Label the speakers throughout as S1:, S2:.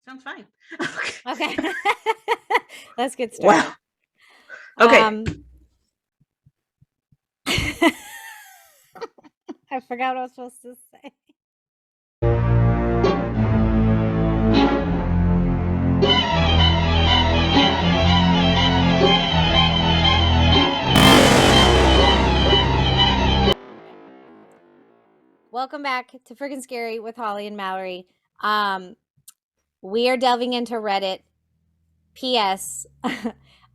S1: Sounds fine.
S2: Okay. Let's get
S1: Wow.
S2: started.
S1: Okay.
S2: I forgot what I was supposed to say. Welcome back to Frickin Scary with Holly and Melorie. We are delving into Reddit. P.S.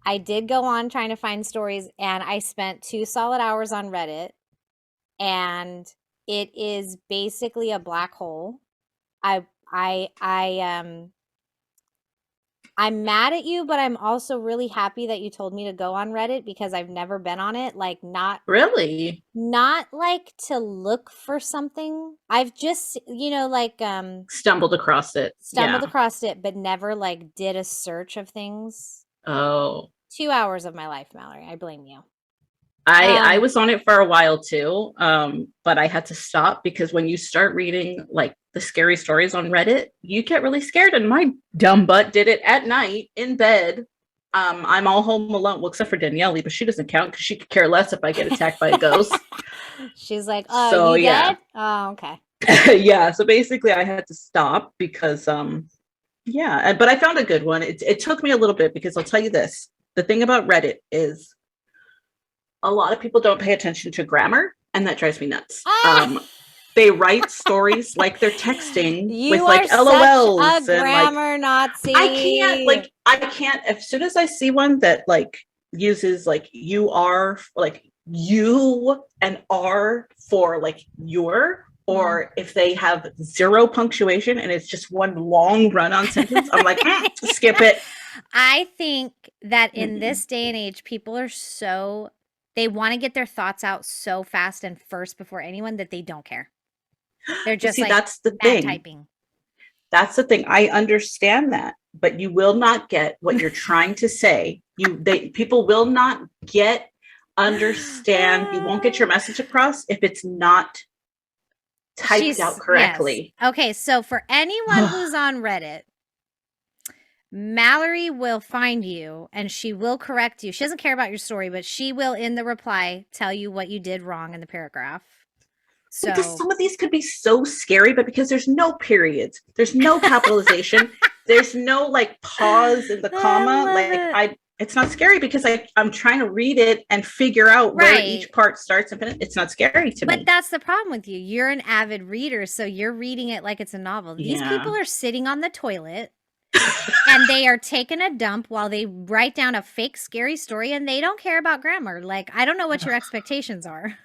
S2: I did go on trying to find stories, and I spent 2 solid hours on Reddit, and it is basically a black hole. I I I I'm mad at you, but I'm also really happy that you told me to go on Reddit because I've never been on it. Like
S1: Really?
S2: not like to look for something. I've just,
S1: Stumbled across it.
S2: stumbled
S1: Yeah.
S2: across it, but never like did a search of things.
S1: Oh.
S2: 2 hours of my life, Mallory. I blame you.
S1: I
S2: Um,
S1: was on it for a while too. But I had to stop because when you start reading like the scary stories on Reddit, you get really scared. And my dumb butt did it at night in bed. I'm all home alone, well, except for Danielle, but she doesn't count because she could care less if I get attacked by a ghost.
S2: she's like, "Oh,
S1: So
S2: you
S1: yeah.
S2: dead? Oh, okay."
S1: Yeah. So basically I had to stop because yeah, but I found a good one. It took me a little bit because I'll tell you this. The thing about Reddit is a lot of people don't pay attention to grammar, and that drives me nuts.
S2: Ah!
S1: They write stories like they're texting
S2: You
S1: with
S2: are
S1: like
S2: such a
S1: LOLs and like
S2: grammar Nazi.
S1: I can't as soon as I see one that like uses like you are like you and are for like your
S2: Mm.
S1: or if they have zero punctuation and it's just one long run-on sentence, I'm like, skip it.
S2: I think that in
S1: Mm-mm.
S2: this day and age, people are so they want to get their thoughts out so fast and first before anyone that they don't care. They're
S1: But
S2: just
S1: see,
S2: like
S1: that's the
S2: mad
S1: thing.
S2: typing.
S1: That's the thing. I understand that, but you will not get what you're trying to say. People will not get understand. You won't get your message across if it's not typed out
S2: Yes.
S1: correctly.
S2: Okay, so for anyone who's on Reddit, Mallory will find you and she will correct you. She doesn't care about your story, but she will, in the reply, tell you what you did wrong in the paragraph.
S1: Because
S2: So,
S1: some of these could be so scary, but because there's no periods, there's no capitalization, there's no like pause in the
S2: I
S1: comma,
S2: love
S1: like
S2: it.
S1: I it's not scary because I'm trying to read it and figure out where
S2: Right.
S1: each part starts and finishes. It's not scary to
S2: But
S1: me.
S2: that's the problem with you. You're an avid reader, so you're reading it like it's a novel. These
S1: Yeah.
S2: people are sitting on the toilet and they are taking a dump while they write down a fake scary story and they don't care about grammar. Like, I don't know what your expectations are.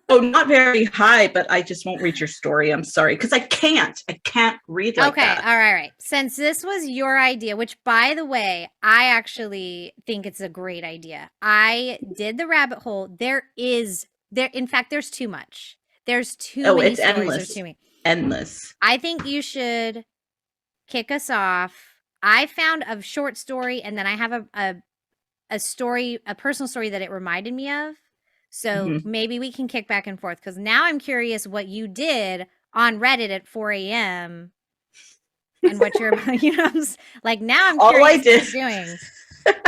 S1: Oh, not very high, but I just won't read your story. I'm sorry. Because I can't. I can't read like
S2: Okay,
S1: that.
S2: all right, all right. Since this was your idea, which by the way, I actually think it's a great idea. I did the rabbit hole. In fact, there's too much. There's too
S1: Oh,
S2: many
S1: it's
S2: stories. There's
S1: endless.
S2: too many.
S1: Endless.
S2: I think you should kick us off. I found a short story and then I have a story, a personal story that it reminded me of. So
S1: Mm-hmm.
S2: maybe we can kick back and forth because now I'm curious what you did on Reddit at 4 a.m. and what you're about, like now I'm
S1: All I
S2: curious what
S1: did.
S2: you're doing.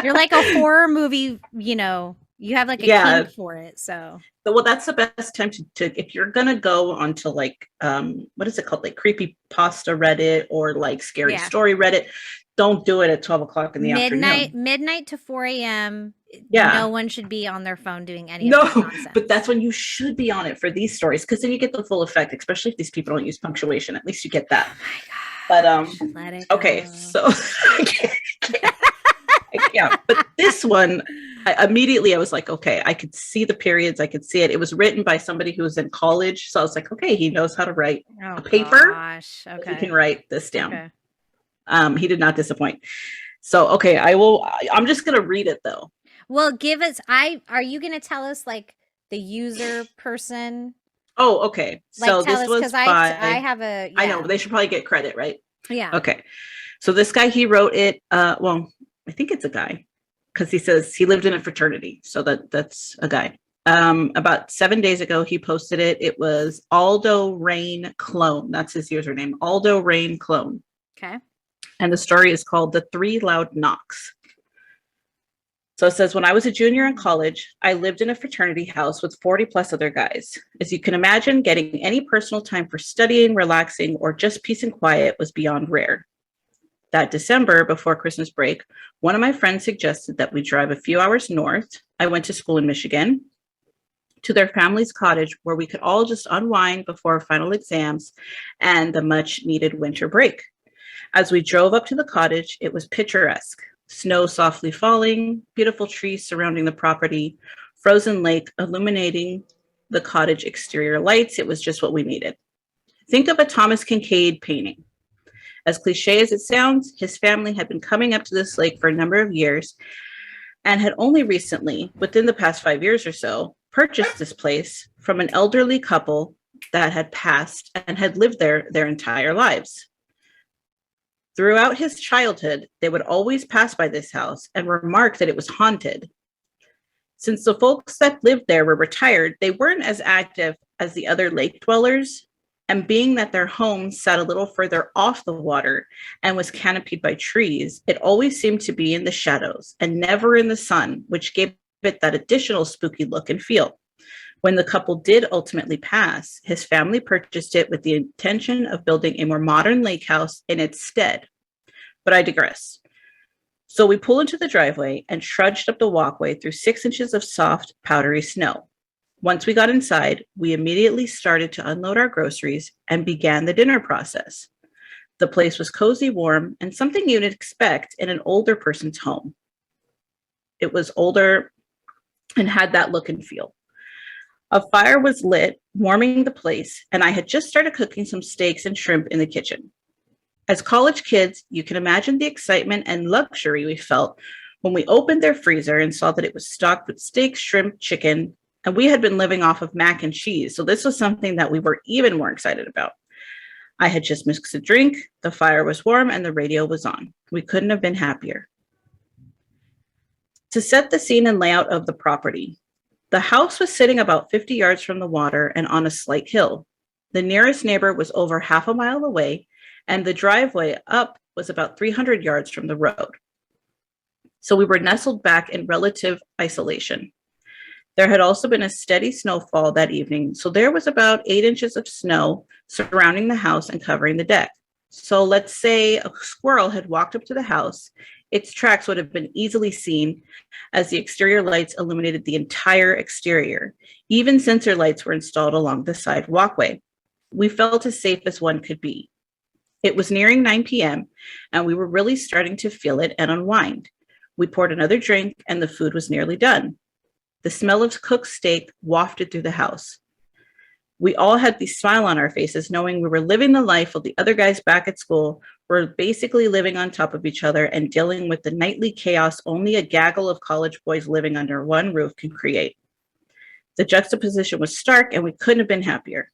S2: You're like a horror movie, you have like a
S1: Yeah.
S2: kink for it. So
S1: Well, that's the best time to if you're gonna go onto like what is it called? Like creepy pasta Reddit or like scary
S2: yeah.
S1: story Reddit. Don't do it at 12 o'clock in the afternoon.
S2: Midnight to 4 a.m. No
S1: Yeah.
S2: one should be on their phone doing any of
S1: No,
S2: that
S1: but
S2: nonsense.
S1: that's when you should be on it for these stories because then you get the full effect, especially if these people don't use punctuation. At least you get that.
S2: Oh my
S1: But
S2: gosh. Let it
S1: okay,
S2: go.
S1: so yeah, but this one immediately I was like, okay, I could see the periods, I could see it. It was written by somebody who was in college, so I was like, okay, he knows how to write
S2: Oh
S1: a paper.
S2: gosh.
S1: He can
S2: Okay.
S1: write this down.
S2: Okay.
S1: He did not disappoint. So okay, I will. I'm just gonna read it though.
S2: Well, give us I are you going to tell us like the user person?
S1: Oh, okay.
S2: Like
S1: So
S2: tell
S1: this
S2: us cuz
S1: was
S2: I
S1: by.
S2: have a
S1: I know
S2: yeah.
S1: they should probably get credit, right?
S2: Yeah.
S1: Okay. So this guy, he wrote it. Well, I think it's a guy because he says he lived in a fraternity, so that's a guy. About 7 days ago, he posted it. It was Aldo Rain Clone. That's his username, Aldo Rain Clone.
S2: Okay.
S1: And the story is called The Three Loud Knocks. So it says, when I was a junior in college, I lived in a fraternity house with 40 plus other guys. As you can imagine, getting any personal time for studying, relaxing, or just peace and quiet was beyond rare. That December, before Christmas break, one of my friends suggested that we drive a few hours north. I went to school in Michigan, to their family's cottage where we could all just unwind before final exams and the much needed winter break. As we drove up to the cottage, it was picturesque. Snow softly falling, beautiful trees surrounding the property, frozen lake illuminating the cottage exterior lights. It was just what we needed. Think of a Thomas Kinkade painting. As cliche as it sounds, his family had been coming up to this lake for a number of years and had only recently, within the past 5 years or so, purchased this place from an elderly couple that had passed and had lived there their entire lives. Throughout his childhood, they would always pass by this house and remark that it was haunted. Since the folks that lived there were retired, they weren't as active as the other lake dwellers, and being that their home sat a little further off the water and was canopied by trees, it always seemed to be in the shadows and never in the sun, which gave it that additional spooky look and feel. When the couple did ultimately pass, his family purchased it with the intention of building a more modern lake house in its stead. But I digress. So we pull into the driveway and trudged up the walkway through 6 inches of soft, powdery snow. Once we got inside, we immediately started to unload our groceries and began the dinner process. The place was cozy, warm, and something you'd expect in an older person's home. It was older and had that look and feel. A fire was lit, warming the place, and I had just started cooking some steaks and shrimp in the kitchen. As college kids, you can imagine the excitement and luxury we felt when we opened their freezer and saw that it was stocked with steak, shrimp, chicken, and we had been living off of mac and cheese, so this was something that we were even more excited about. I had just mixed a drink, the fire was warm, and the radio was on. We couldn't have been happier. To set the scene and layout of the property, the house was sitting about 50 yards from the water and on a slight hill. The nearest neighbor was over half a mile away, and the driveway up was about 300 yards from the road. So we were nestled back in relative isolation. There had also been a steady snowfall that evening, so there was about 8 inches of snow surrounding the house and covering the deck. So let's say a squirrel had walked up to the house, its tracks would have been easily seen as the exterior lights illuminated the entire exterior. Even sensor lights were installed along the side walkway. We felt as safe as one could be. It was nearing 9 p.m., and we were really starting to feel it and unwind. We poured another drink, and the food was nearly done. The smell of cooked steak wafted through the house. We all had the smile on our faces, knowing we were living the life while the other guys back at school were basically living on top of each other and dealing with the nightly chaos only a gaggle of college boys living under one roof can create. The juxtaposition was stark, and we couldn't have been happier.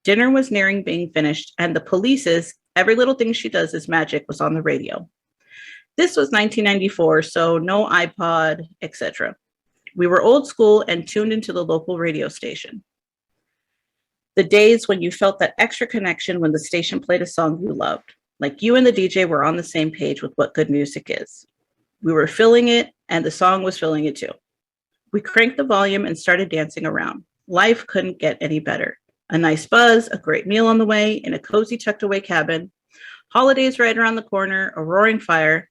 S1: Dinner was nearing being finished, and the police's "Every Little Thing She Does Is Magic" was on the radio. This was 1994, so no iPod, etc. We were old school and tuned into the local radio station. The days when you felt that extra connection when the station played a song you loved, like you and the DJ were on the same page with what good music is. We were feeling it, and the song was feeling it too. We cranked the volume and started dancing around. Life couldn't get any better. A nice buzz, a great meal on the way, in a cozy tucked away cabin, holidays right around the corner, a roaring fire.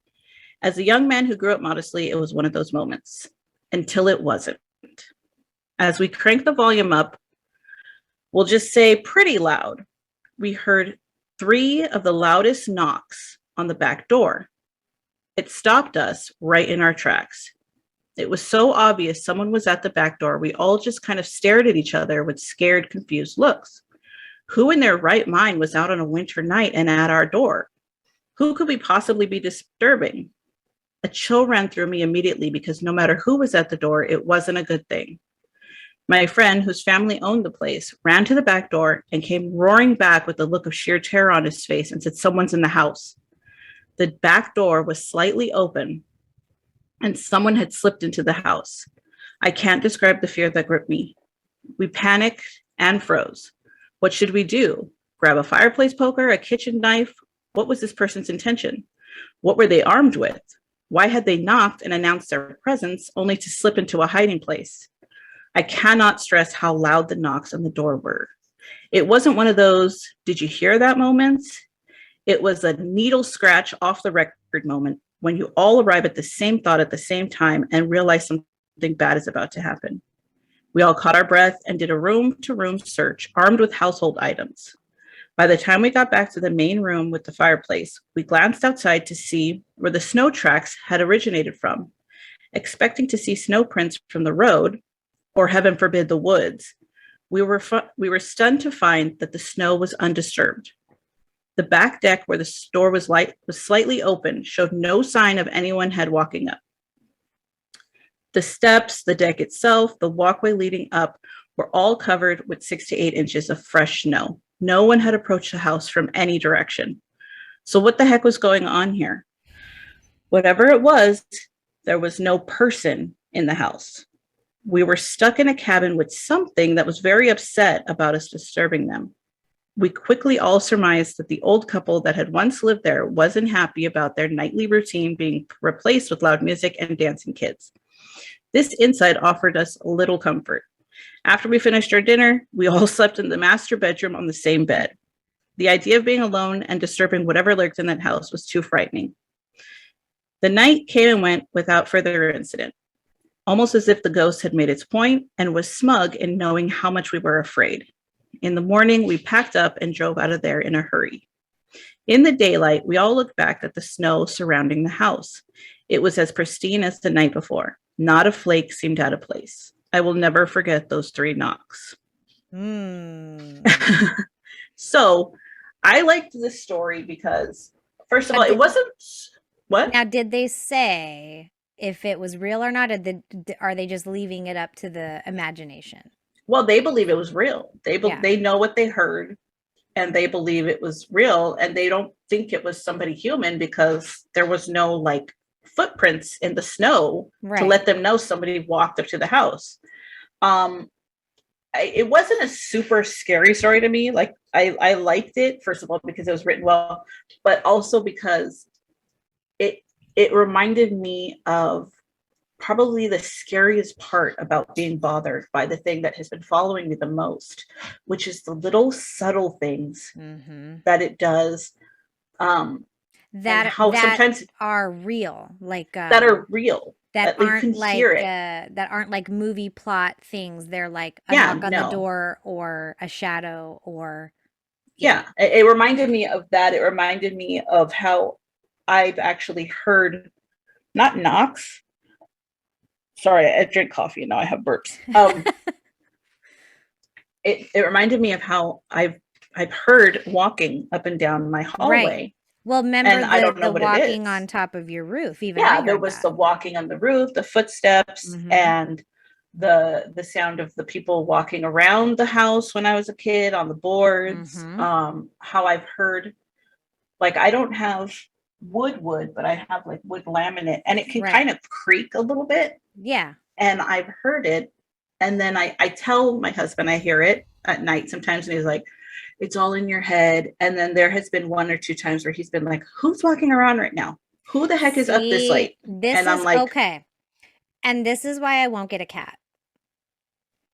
S1: As a young man who grew up modestly, it was one of those moments. Until it wasn't. As we cranked the volume up, we'll just say pretty loud, we heard 3 of the loudest knocks on the back door. It stopped us right in our tracks. It was so obvious someone was at the back door, we all just kind of stared at each other with scared, confused looks. Who in their right mind was out on a winter night and at our door? Who could we possibly be disturbing? A chill ran through me immediately because no matter who was at the door, it wasn't a good thing. My friend, whose family owned the place, ran to the back door and came roaring back with a look of sheer terror on his face and said, "Someone's in the house." The back door was slightly open and someone had slipped into the house. I can't describe the fear that gripped me. We panicked and froze. What should we do? Grab a fireplace poker, a kitchen knife, What was this person's intention? What were they armed with? Why had they knocked and announced their presence only to slip into a hiding place? I cannot stress how loud the knocks on the door were. It wasn't one of those, did you hear that moments? It was a needle scratch off the record moment when you all arrive at the same thought at the same time and realize something bad is about to happen. We all caught our breath and did a room to room search, armed with household items. By the time we got back to the main room with the fireplace, we glanced outside to see where the snow tracks had originated from, expecting to see snow prints from the road, or heaven forbid, the woods. We were stunned to find that the snow was undisturbed. The back deck where the store was slightly open showed no sign of anyone had walking up. The steps, the deck itself, the walkway leading up were all covered with 6 to 8 inches of fresh snow. No one had approached the house from any direction. So what the heck was going on here? Whatever it was, there was no person in the house. We were stuck in a cabin with something that was very upset about us disturbing them. We quickly all surmised that the old couple that had once lived there wasn't happy about their nightly routine being replaced with loud music and dancing kids. This insight offered us a little comfort. After we finished our dinner, we all slept in the master bedroom on the same bed. The idea of being alone and disturbing whatever lurked in that house was too frightening. The night came and went without further incident, almost as if the ghost had made its point and was smug in knowing how much we were afraid. In the morning, we packed up and drove out of there in a hurry. In the daylight, we all looked back at the snow surrounding the house. It was as pristine as the night before. Not a flake seemed out of place. I will never forget those 3 knocks. So I liked this story because, first of all, it wasn't... What?
S2: Now, did they say if it was real or not? Or are they just leaving it up to the imagination?
S1: Well, they believe it was real. They know what they heard, and they believe it was real, and they don't think it was somebody human because there was no like footprints in the snow to let them know somebody walked up to the house. It wasn't a super scary story to me. Like I liked it, first of all, because it was written well, but also because it reminded me of probably the scariest part about being bothered by the thing that has been following me the most, which is the little subtle things that it does.
S2: That sometimes are real, like
S1: that are real,
S2: that aren't like that aren't like movie plot things. They're like a knock on the door or a shadow or
S1: it reminded me of that. It reminded me of how I've actually heard not knocks. Sorry, I drink coffee and now I have burps. It reminded me of how I've heard walking up and down my hallway. Right.
S2: Well, remember the walking on top of your roof. Even
S1: there was the walking on the roof, the footsteps, and the sound of the people walking around the house when I was a kid on the boards. How I've heard, like, I don't have wood, but I have like wood laminate, and it can kind of creak a little bit.
S2: Yeah.
S1: And I've heard it, and then I tell my husband I hear it at night sometimes, and he's like, it's all in your head. And then there has been 1 or 2 times where he's been like, who's walking around right now? Who the heck is up this late?
S2: And I'm like, okay. And this is why I won't get a cat.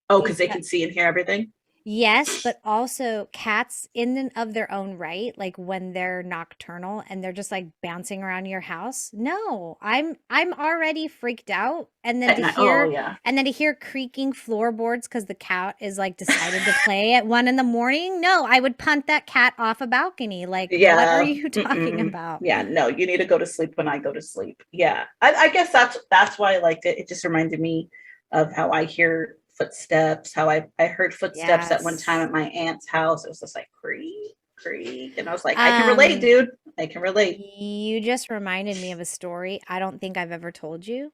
S1: Oh, because they can see and hear everything?
S2: Yes, but also cats in and of their own right, like when they're nocturnal and they're just like bouncing around your house. No, I'm already freaked out. And then to hear creaking floorboards because the cat is like decided to play at 1 a.m. No, I would punt that cat off a balcony. Like, what are you talking about?
S1: Yeah, no, you need to go to sleep when I go to sleep. Yeah. I guess that's why I liked it. It just reminded me of how I hear footsteps, how I heard footsteps at one time at my aunt's house. It was just like creak, and I was like, I can relate, dude. I can relate.
S2: You just reminded me of a story I don't think I've ever told you,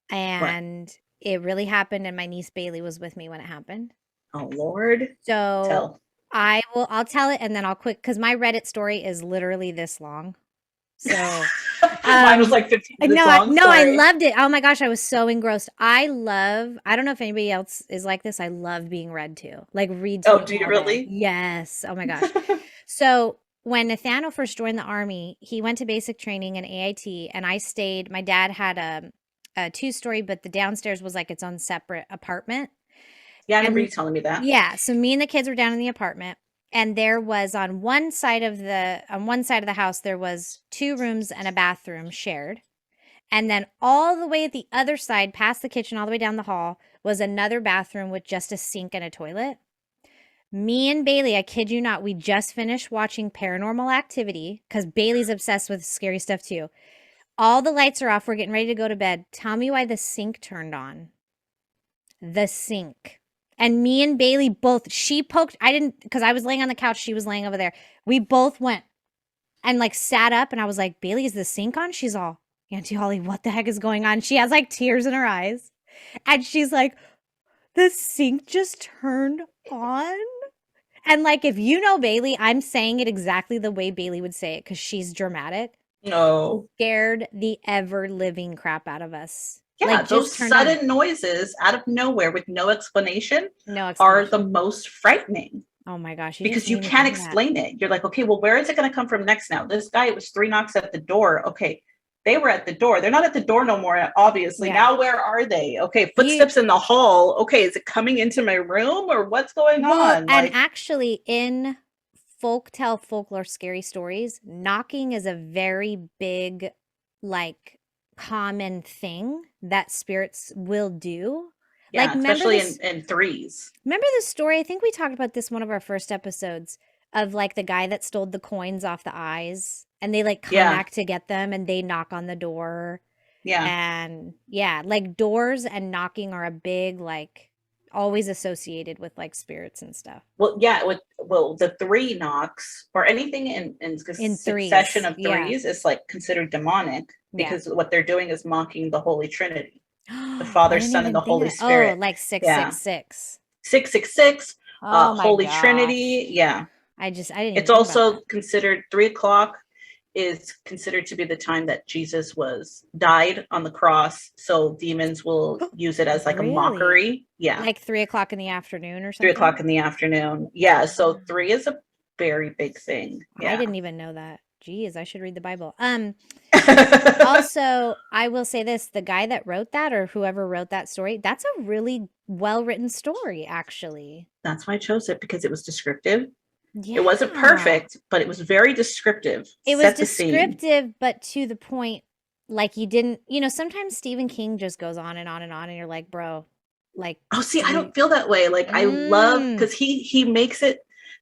S2: and it really happened, and my niece Bailey was with me when it happened.
S1: Oh Lord.
S2: So I'll tell it, and then I'll quit because my Reddit story is literally this long. So
S1: mine was like 15 minutes long.
S2: I loved it. Oh my gosh, I was so engrossed. I don't know if anybody else is like this. I love being read to. Like read to.
S1: Oh, do you really?
S2: Yes. Oh my gosh. So when Nathaniel first joined the army, he went to basic training in AIT, and I stayed. My dad had a 2-story, but the downstairs was like its own separate apartment.
S1: Yeah, I remember you
S2: And
S1: telling me that.
S2: yeah, so me and the kids were down in the apartment, and there was on one side of the house there was 2 rooms and a bathroom shared. And then all the way at the other side, past the kitchen, all the way down the hall, was another bathroom with just a sink and a toilet. Me and Bailey, I kid you not, we just finished watching Paranormal Activity because Bailey's obsessed with scary stuff too. All the lights are off. We're getting ready to go to bed. Tell me why the sink turned on. The sink. And me and Bailey both, she poked, I didn't, because I was laying on the couch, she was laying over there. We both went and like sat up, and I was like, Bailey, is the sink on? She's all, Auntie Holly, what the heck is going on? She has like tears in her eyes. And she's like, the sink just turned on. And like, if you know Bailey, I'm saying it exactly the way Bailey would say it because she's dramatic.
S1: No.
S2: Scared the ever living crap out of us.
S1: Yeah,
S2: Like,
S1: those
S2: just turned on.
S1: sudden noises out of nowhere with no explanation
S2: No
S1: are the
S2: explanation.
S1: most frightening
S2: Oh my gosh, you just
S1: because you
S2: made me
S1: can't
S2: think of that.
S1: explain it. You're like, okay, well, where is it going to come from next now? This guy, it was 3 knocks at the door. Okay, they were at the door. They're not at the door no more, obviously.
S2: Yeah.
S1: Now, where are they? Okay, footsteps in the hall. Okay, is it coming into my room or what's going
S2: Well,
S1: on?
S2: and
S1: Like,
S2: actually, in folklore scary stories, knocking is a very big, like, common thing that spirits will do. Like,
S1: yeah, especially in threes.
S2: remember the story? I think we talked about this one of our first episodes of like the guy that stole the coins off the eyes, and they like come
S1: Yeah,
S2: back to get them, and they knock on the door.
S1: yeah.
S2: And yeah, like doors and knocking are a big, like, always associated with like spirits and stuff.
S1: Well, yeah, the 3 knocks or anything in
S2: In
S1: succession
S2: threes.
S1: of
S2: Yeah.
S1: threes is like considered demonic
S2: Yeah.
S1: because what they're doing is mocking the Holy Trinity, the
S2: I
S1: Father,
S2: didn't
S1: Son, and
S2: even
S1: the
S2: think of
S1: Holy
S2: that. Oh,
S1: Spirit.
S2: like
S1: Yeah,
S2: 666.
S1: 666,
S2: Oh my
S1: Holy
S2: gosh.
S1: Trinity. Yeah,
S2: I didn't even
S1: it's
S2: think about
S1: also
S2: that.
S1: considered 3 o'clock is considered to be the time that Jesus was died on the cross. So demons will use it as like a
S2: Really?
S1: mockery. Yeah,
S2: Like 3 o'clock in the afternoon or
S1: 3 o'clock
S2: something?
S1: in the afternoon. Yeah, so 3 is a very big thing.
S2: I
S1: Yeah.
S2: didn't even know that. Geez, I should read the Bible. Also, I will say this, the guy that wrote that or whoever wrote that story, that's a really well-written story, actually.
S1: That's why I chose it because it was descriptive. It wasn't
S2: Yeah.
S1: perfect, but it was very descriptive.
S2: It was
S1: Set the scene.
S2: descriptive, but to the point. Like, you didn't, sometimes Stephen King just goes on and on and on, and you're like, bro, like,
S1: Oh, see,
S2: do
S1: I
S2: you,
S1: don't feel that way. Like I love
S2: mm,
S1: because he makes it.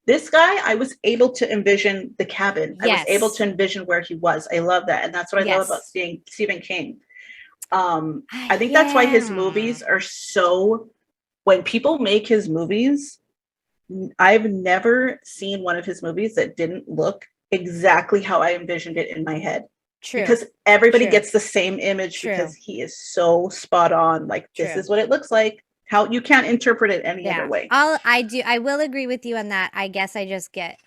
S1: This guy, I was able to envision the cabin. I was able to
S2: yes,
S1: envision where he was. I love that, and that's what I love about
S2: yes.
S1: seeing Stephen King.
S2: Ah,
S1: I think that's why his
S2: yeah,
S1: movies are so. When people make his movies, I've never seen one of his movies that didn't look exactly how I envisioned it in my head
S2: true,
S1: because everybody
S2: true,
S1: gets the same image because
S2: true,
S1: he is so spot on. Like, this
S2: true.
S1: is what it looks like. How you can't interpret it any other
S2: Yeah.
S1: way.
S2: I will agree with you on that. I guess I just get,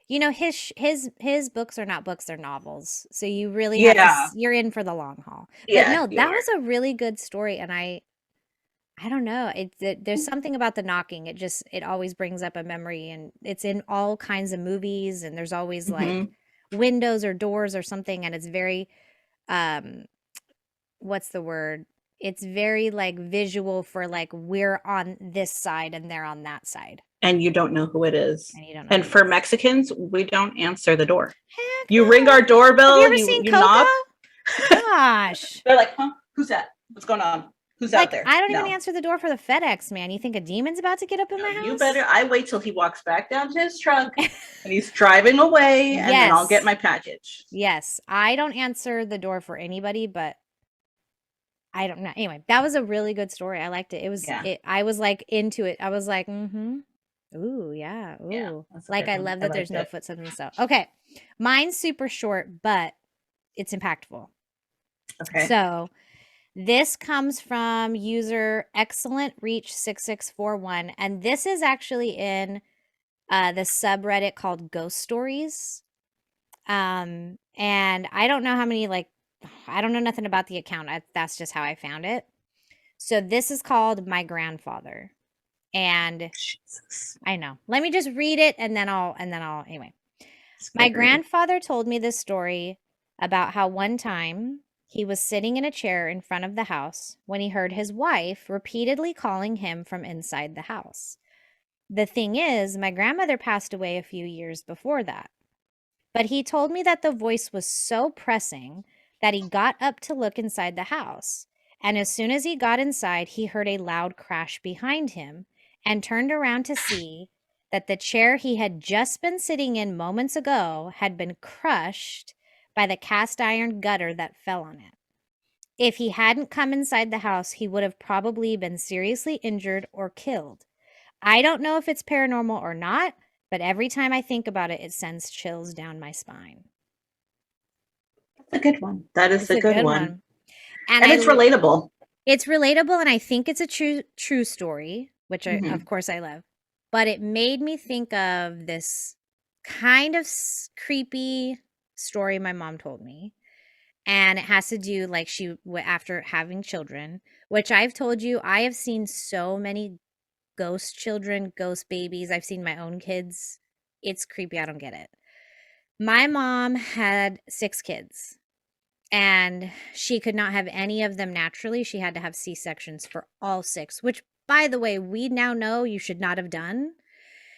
S2: his books are not books, they're novels. So you really have to
S1: Yeah.
S2: you're in for the long haul. But
S1: Yeah,
S2: no,
S1: you
S2: that
S1: are.
S2: was a really good story, and I don't know. There's something about the knocking. It always brings up a memory, and it's in all kinds of movies, and there's always like
S1: Mm-hmm.
S2: windows or doors or something, and it's very um what's the word? It's very like visual for like we're on this side and they're on that side,
S1: And you don't know who it is.
S2: and you don't know
S1: And
S2: who it
S1: for
S2: is.
S1: Mexicans, we don't answer the door.
S2: Heck
S1: You ring our
S2: no. Have you
S1: doorbell,
S2: ever
S1: you
S2: seen
S1: you
S2: Coco?
S1: knock.
S2: Gosh.
S1: They're like, huh? Who's that? What's going on? Who's out
S2: Like,
S1: there?
S2: I don't even
S1: No.
S2: answer the door for the FedEx, man. You think a demon's about to get up in
S1: No,
S2: my
S1: you better.
S2: house?
S1: I wait till he walks back down to his truck and he's driving away, and then I'll get
S2: Yes.
S1: my package.
S2: Yes. I don't answer the door for anybody, but I don't know. Anyway, that was a really good story. I liked it.
S1: Yeah.
S2: I was like into it. I was like, mm-hmm. Ooh, yeah.
S1: Yeah.
S2: Ooh.
S1: That's a
S2: Like,
S1: good
S2: I
S1: one.
S2: love
S1: I
S2: that there's
S1: liked
S2: no
S1: it.
S2: footsteps and stuff. Okay. Mine's super short, but it's impactful.
S1: Okay.
S2: So this comes from user excellent reach 6641, and this is actually in the subreddit called Ghost Stories. And I don't know how many, like, I don't know nothing about the account. That's just how I found it. So this is called My Grandfather. And
S1: Jesus.
S2: I know. Let me just read it, and then I'll anyway. My
S1: Scary.
S2: grandfather told me this story about how one time he was sitting in a chair in front of the house when he heard his wife repeatedly calling him from inside the house. The thing is, my grandmother passed away a few years before that. But he told me that the voice was so pressing that he got up to look inside the house. And as soon as he got inside, he heard a loud crash behind him and turned around to see that the chair he had just been sitting in moments ago had been crushed by the cast iron gutter that fell on it. If he hadn't come inside the house, he would have probably been seriously injured or killed. I don't know if it's paranormal or not, but every time I think about it, it sends chills down my spine.
S1: That's a good one. That is
S2: It's
S1: a
S2: a
S1: good
S2: good
S1: one.
S2: one. And
S1: And it's relatable.
S2: it's relatable and I think it's a true story, which of
S1: Hmm.
S2: course I love. But it made me think of this kind of creepy story my mom told me. And it has to do like after having children, which I've told you I have seen so many ghost children, ghost babies. I've seen my own kids. It's creepy. I don't get it. My mom had 6 kids and she could not have any of them naturally. She had to have C-sections for all 6, which by the way, we now know you should not have done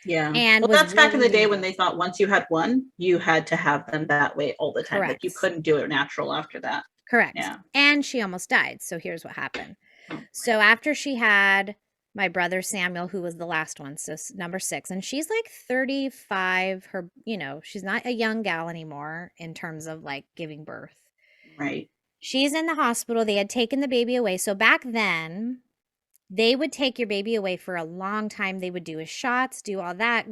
S1: Yeah.
S2: and
S1: Well,
S2: was
S1: that's back in
S2: really
S1: the day when
S2: illegal.
S1: they thought once you had one, you had to have them that way all the time. Like you
S2: Correct.
S1: couldn't do it natural after that.
S2: Correct.
S1: Yeah.
S2: And she almost died. So here's what happened.
S1: Oh boy.
S2: So after she had my brother Samuel, who was the last one, so number 6, and she's like 35. She's not a young gal anymore in terms of like giving birth.
S1: Right.
S2: She's in the hospital. They had taken the baby away. So back then, they would take your baby away for a long time. They would do his shots, do all that,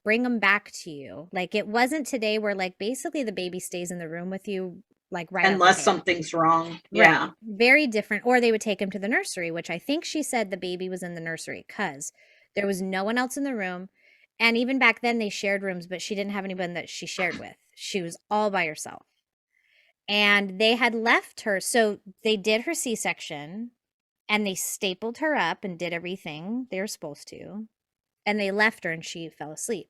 S2: bring them back to you. Like it wasn't today where like basically the baby stays in the room with you like right out the
S1: Unless
S2: gate.
S1: something's wrong.
S2: Right.
S1: Yeah.
S2: Very different. Or they would take him to the nursery, which I think she said the baby was in the nursery because there was no one else in the room. And even back then, they shared rooms, but she didn't have anyone that she shared with. She was all by herself. And they had left her. So they did her C section and they stapled her up and did everything they were supposed to. And they left her and she fell asleep.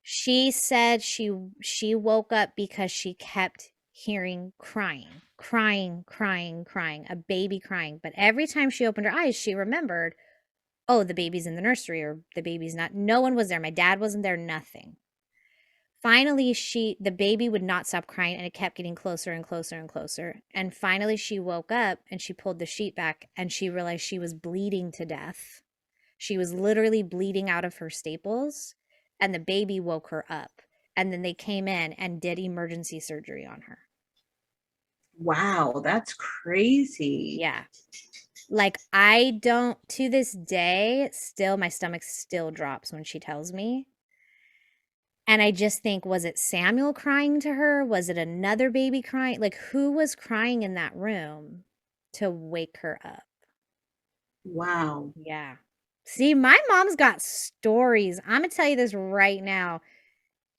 S2: She said she woke up because she kept hearing crying, crying, crying, crying, a baby crying. But every time she opened her eyes, she remembered, oh, the baby's in the nursery or the baby's not. No one was there. My dad wasn't there, nothing. Finally, the baby would not stop crying and it kept getting closer and closer and closer. And finally she woke up and she pulled the sheet back and she realized she was bleeding to death. She was literally bleeding out of her staples, and the baby woke her up. And then they came in and did emergency surgery on her.
S1: Wow. That's crazy.
S2: Yeah. Like, I don't, to this day, still, my stomach still drops when she tells me. And I just think, was it Samuel crying to her? Was it another baby crying? Like, who was crying in that room to wake her up?
S1: Wow.
S2: Yeah. See, my mom's got stories. I'm going to tell you this right now.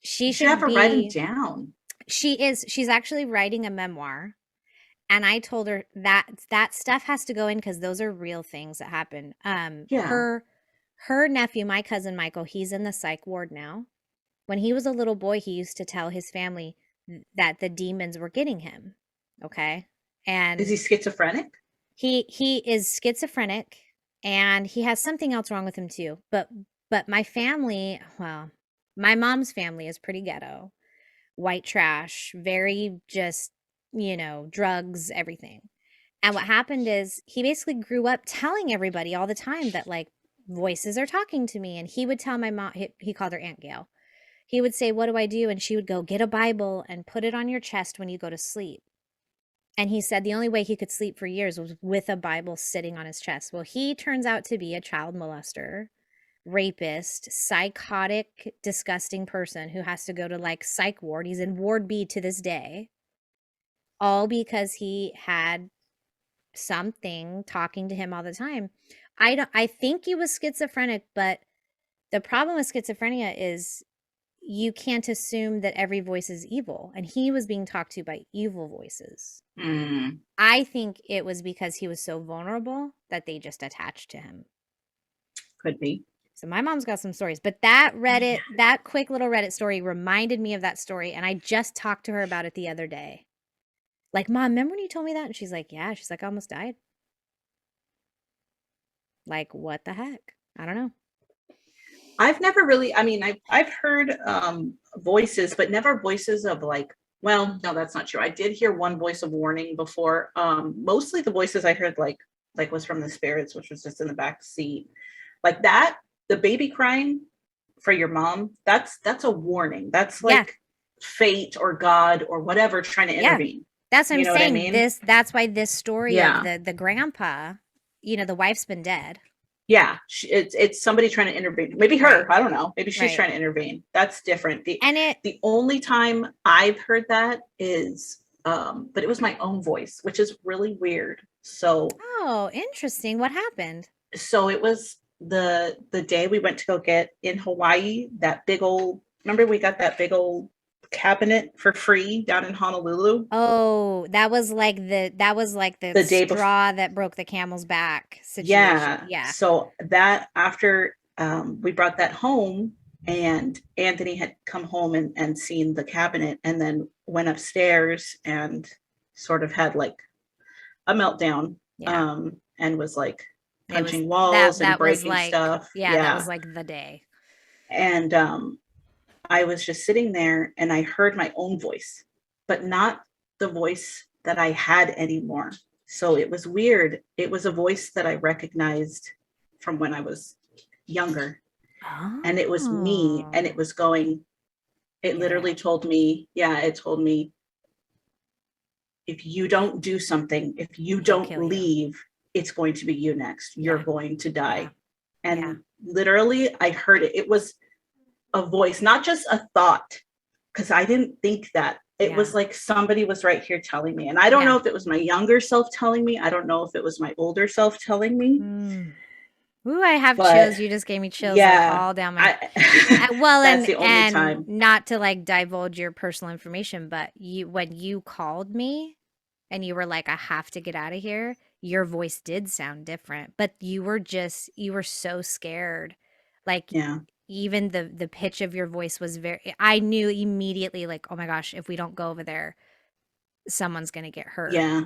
S2: She
S1: You should have
S2: should
S1: her write them
S2: be
S1: down.
S2: she's actually writing a memoir, and I told her that that stuff has to go in because those are real things that happen.
S1: Yeah.
S2: Her nephew, my cousin Michael, he's in the psych ward now. When he was a little boy, he used to tell his family that the demons were getting him. Okay.
S1: Is
S2: And
S1: he schizophrenic?
S2: he is schizophrenic and he has something else wrong with him too. But my family, well, my mom's family is pretty ghetto, white trash, very just, drugs, everything. And what happened is he basically grew up telling everybody all the time that like voices are talking to me. And he would tell my mom, he called her Aunt Gail. He would say, "What do I do?" And she would go, "Get a Bible and put it on your chest when you go to sleep." And he said the only way he could sleep for years was with a Bible sitting on his chest. Well, he turns out to be a child molester, rapist, psychotic, disgusting person who has to go to like psych ward. He's in Ward B to this day, all because he had something talking to him all the time. I think he was schizophrenic, but the problem with schizophrenia is you can't assume that every voice is evil, and he was being talked to by evil voices.
S1: Mm,
S2: I think it was because he was so vulnerable that they just attached to him.
S1: could be.
S2: So my mom's got some stories, but that Reddit, that quick little Reddit story reminded me of that story, and I just talked to her about it the other day. Like, Mom, remember when you told me that? And she's like, yeah. She's like, I almost died. Like, what the heck? I don't know.
S1: I've never really, I mean, I've heard voices, but never voices of like, well, no, that's not true. I did hear one voice of warning before. Mostly the voices I heard like was from the spirits, which was just in the back seat. Like that, the baby crying for your mom, that's a warning. That's
S2: Yeah,
S1: like fate or God or whatever trying to
S2: yeah.
S1: intervene.
S2: That's what I'm
S1: You know what I
S2: saying.
S1: mean?
S2: That's why this story of
S1: Yeah.
S2: the grandpa, the wife's been dead.
S1: Yeah, it's somebody trying to intervene. Maybe
S2: Right.
S1: her. I don't know. Maybe she's
S2: Right.
S1: trying to intervene. That's different. The
S2: And it
S1: the only time I've heard that is, but it was my own voice, which is really weird. So
S2: oh, interesting. What happened?
S1: so it was the day we went to go get in Hawaii that big old. Remember we got that big old cabinet for free down in Honolulu
S2: Oh, that was like the
S1: the day before.
S2: straw that broke the camel's back situation.
S1: Yeah.
S2: Yeah.
S1: So that after we brought that home, and Anthony had come home and seen the cabinet and then went upstairs and sort of had like a meltdown,
S2: Yeah.
S1: and was like
S2: It was
S1: punching walls and
S2: that was
S1: breaking
S2: like
S1: stuff.
S2: yeah, that was
S1: Yeah.
S2: like the day.
S1: And I was just sitting there and I heard my own voice, but not the voice that I had anymore. So it was weird. It was a voice that I recognized from when I was younger. And it was me. And
S2: Oh.
S1: it was going, it
S2: Get
S1: literally
S2: out.
S1: told me, yeah, it told me, if you don't do something, if you
S2: He'll
S1: don't
S2: kill you.
S1: leave, it's going to be you next. You're
S2: Yeah.
S1: going to
S2: Yeah.
S1: die.
S2: Yeah.
S1: And literally, I heard it. It was a voice, not just a thought, because I didn't think that. It
S2: Yeah.
S1: was like somebody was right here telling me. And I don't
S2: Yeah.
S1: know if it was my younger self telling me. I don't know if it was my older self telling me.
S2: Mm. Ooh, I have
S1: But
S2: chills. You just gave me chills like
S1: yeah,
S2: all down my
S1: I
S2: well,
S1: that's
S2: and
S1: the only time.
S2: not to like divulge your personal information, but you when you called me and you were like, I have to get out of here, your voice did sound different, but you were so scared. Like
S1: Yeah.
S2: even the pitch of your voice was very I knew immediately like, oh my gosh, if we don't go over there, someone's gonna get hurt,
S1: Yeah.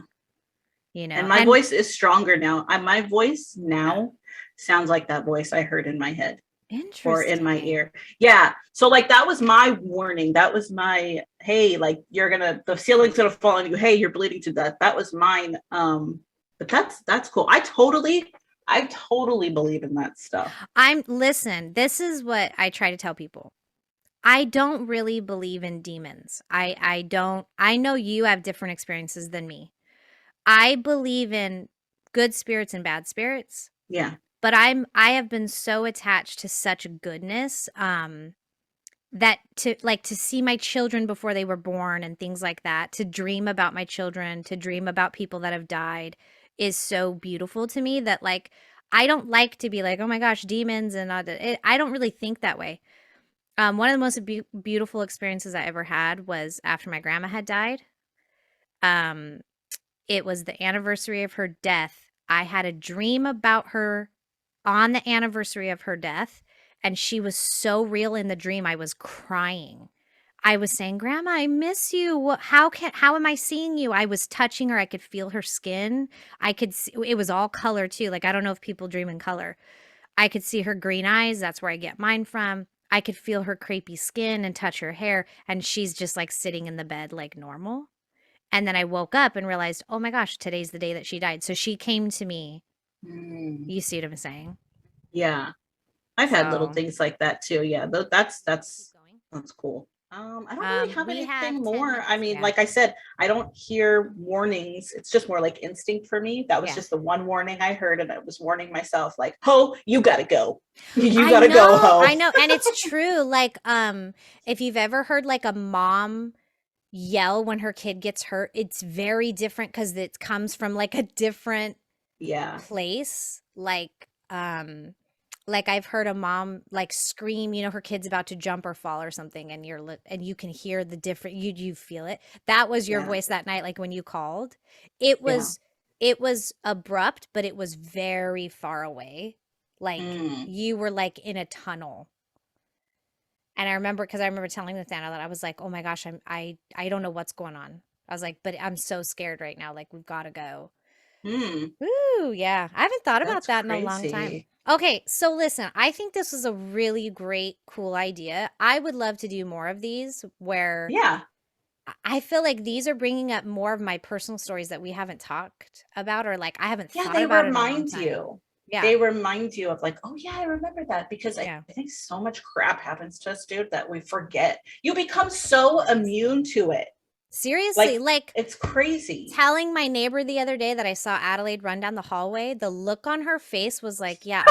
S1: And my
S2: And
S1: voice is stronger now. My voice
S2: yeah,
S1: now sounds like that voice I heard in my head or in my
S2: interesting.
S1: ear. Yeah. So like that was my warning. That was my, hey, like the ceiling's gonna fall on you. Hey, you're bleeding to death. That was mine. But that's cool. I totally believe in that stuff.
S2: Listen, this is what I try to tell people. I don't really believe in demons. I don't I know you have different experiences than me. I believe in good spirits and bad spirits,
S1: Yeah.
S2: but I have been so attached to such goodness that to see my children before they were born and things like that, to dream about my children, to dream about people that have died is so beautiful to me that like I don't like to be like, "Oh my gosh, demons," and I don't really think that way. One of the most beautiful experiences I ever had was after my grandma had died. Um, it was the anniversary of her death. I had a dream about her on the anniversary of her death, and she was so real in the dream. I was crying. I was saying, "Grandma, I miss you. How am I seeing you?" I was touching her. I could feel her skin. I could see, it was all color too. Like I don't know if people dream in color. I could see her green eyes. That's where I get mine from. I could feel her crepey skin and touch her hair, and she's just like sitting in the bed like normal. And then I woke up and realized, oh my gosh, today's the day that she died. So she came to me.
S1: Mm,
S2: You see what I'm saying?
S1: yeah. I've had little
S2: So
S1: things like that too. Yeah. That's
S2: keep
S1: that's
S2: going.
S1: that's cool. I don't really have
S2: We have
S1: anything
S2: 10
S1: more. I
S2: minutes.
S1: mean,
S2: Yeah.
S1: like I said, I don't hear warnings. It's just more like instinct for me. That was
S2: Yeah.
S1: just the one warning I heard, and I was warning myself, like, "Ho, you gotta go. You
S2: I
S1: gotta go,
S2: know. I
S1: ho."
S2: know. And it's true. Like, if you've ever heard like a mom yell when her kid gets hurt, it's very different because it comes from like a different
S1: Yeah,
S2: place. Like I've heard a mom like scream, her kid's about to jump or fall or something, and and you can hear the different you feel it. That was your
S1: yeah,
S2: voice that night, like when you called. It
S1: yeah,
S2: was it was abrupt, but it was very far away. Like you were like in a tunnel. And I remember telling Nathaniel that I was like, oh my gosh, I don't know what's going on. I was like, but I'm so scared right now. Like we've got to go. Ooh, yeah. I haven't thought about
S1: That's
S2: that in a long time.
S1: crazy.
S2: Okay, so listen, I think this was a really great, cool idea. I would love to do more of these where
S1: Yeah.
S2: I feel like these are bringing up more of my personal stories that we haven't talked about, or like I haven't
S1: Yeah,
S2: thought
S1: they
S2: about in a long
S1: remind
S2: time.
S1: you.
S2: Yeah,
S1: They remind you of like, oh yeah, I remember that because I
S2: yeah.
S1: think so much crap happens to us, dude, that we forget. You become so immune to it.
S2: Seriously,
S1: Like
S2: like
S1: it's crazy.
S2: telling my neighbor the other day that I saw Adelaide run down the hallway, the look on her face was like, yeah,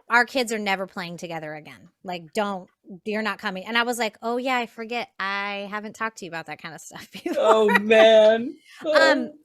S2: our kids are never playing together again. Like, you're not coming. And I was like, oh yeah, I forget. I haven't talked to you about that kind of stuff before.
S1: Oh man.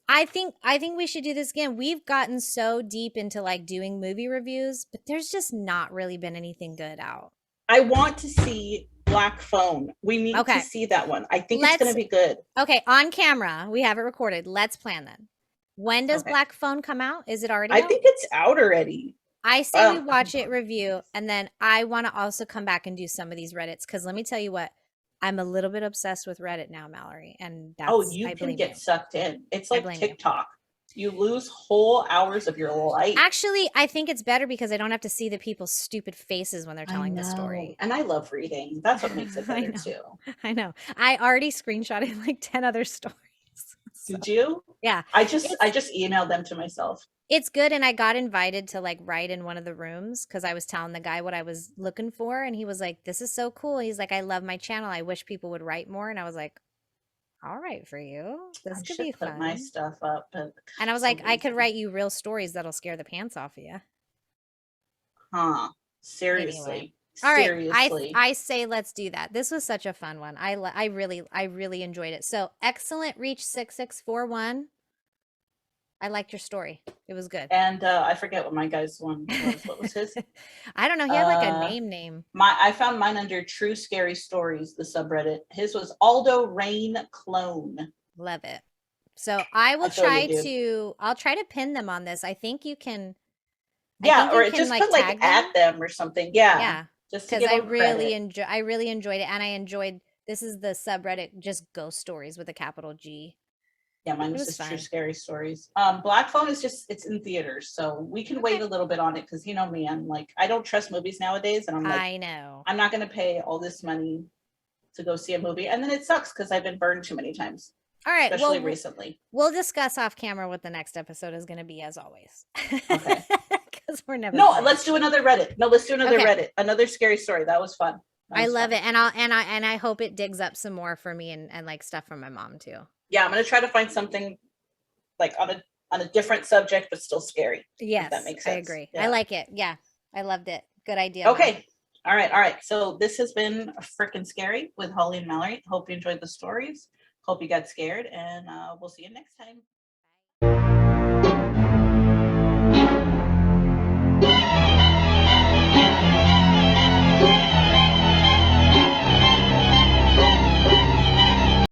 S2: I think we should do this again. We've gotten so deep into like doing movie reviews, but there's just not really been anything good out.
S1: I want to see Black Phone. We need to
S2: Okay.
S1: see that one. I think it's going to be good.
S2: Okay, on camera. We have it recorded. Let's plan then. When does
S1: Okay.
S2: Black Phone come out? Is it already
S1: I
S2: out?
S1: think it's out already.
S2: I say we watch it, review, and then I want to also come back and do some of these Reddits because let me tell you what, I'm a little bit obsessed with Reddit now, Mallory, and that's
S1: you
S2: I
S1: can
S2: blame
S1: get
S2: you.
S1: sucked in. It's
S2: I
S1: like
S2: blame you.
S1: TikTok. You lose whole hours of your life.
S2: Actually, I think it's better because I don't have to see the people's stupid faces when they're
S1: I
S2: telling the
S1: know.
S2: story.
S1: And I love reading. That's what makes it
S2: I
S1: better
S2: know.
S1: too.
S2: I know. I already screenshotted like 10 other stories. So,
S1: Did you?
S2: yeah.
S1: I just emailed them to myself.
S2: It's good, and I got invited to like write in one of the rooms because I was telling the guy what I was looking for, and he was like, "This is so cool." He's like, "I love my channel. I wish people would write more." And I was like, "All right for you. This
S1: I
S2: could
S1: should
S2: be
S1: put
S2: fun."
S1: my stuff up, but
S2: And I was like, "I could write you real stories that'll scare the pants off of you."
S1: Huh?
S2: Anyway,
S1: Seriously.
S2: all right.
S1: Seriously.
S2: I say let's do that. This was such a fun one. I really enjoyed it. So excellent reach 6641. I liked your story. It was good.
S1: And I forget what my guy's one was. What was his?
S2: I don't know. He had like a name.
S1: I found mine under True Scary Stories, the subreddit. His was Aldo Rain Clone.
S2: Love it. So I will I'll try to pin them on this. I think you can.
S1: Yeah, or just put like at them or something. Yeah.
S2: Yeah.
S1: Just because I really
S2: enjoyed it. And I enjoyed, this is the subreddit, just ghost stories with a capital G.
S1: Yeah, mine was just True Scary Stories. Black Phone is it's in theaters, so we can wait a little bit on it because you know me, I'm like, I don't trust movies nowadays, and I'm like,
S2: I know
S1: I'm not going to pay all this money to go see a movie, and then it sucks because I've been burned too many times.
S2: All right,
S1: especially recently.
S2: We'll discuss off camera what the next episode is going to be, as always.
S1: Okay.
S2: Because we're never.
S1: No, let's do another Reddit. No, let's do another Reddit. Another scary story. That was fun.
S2: I love it, and I hope it digs up some more for me and like stuff from my mom too.
S1: Yeah, I'm gonna try to find something like on a different subject, but still scary.
S2: Yes,
S1: that makes sense.
S2: I agree. Yeah. I like it. Yeah, I loved it. Good idea.
S1: Okay. All right. So this has been Frickin Scary with Holly and Melorie. Hope you enjoyed the stories. Hope you got scared, and we'll see you next time.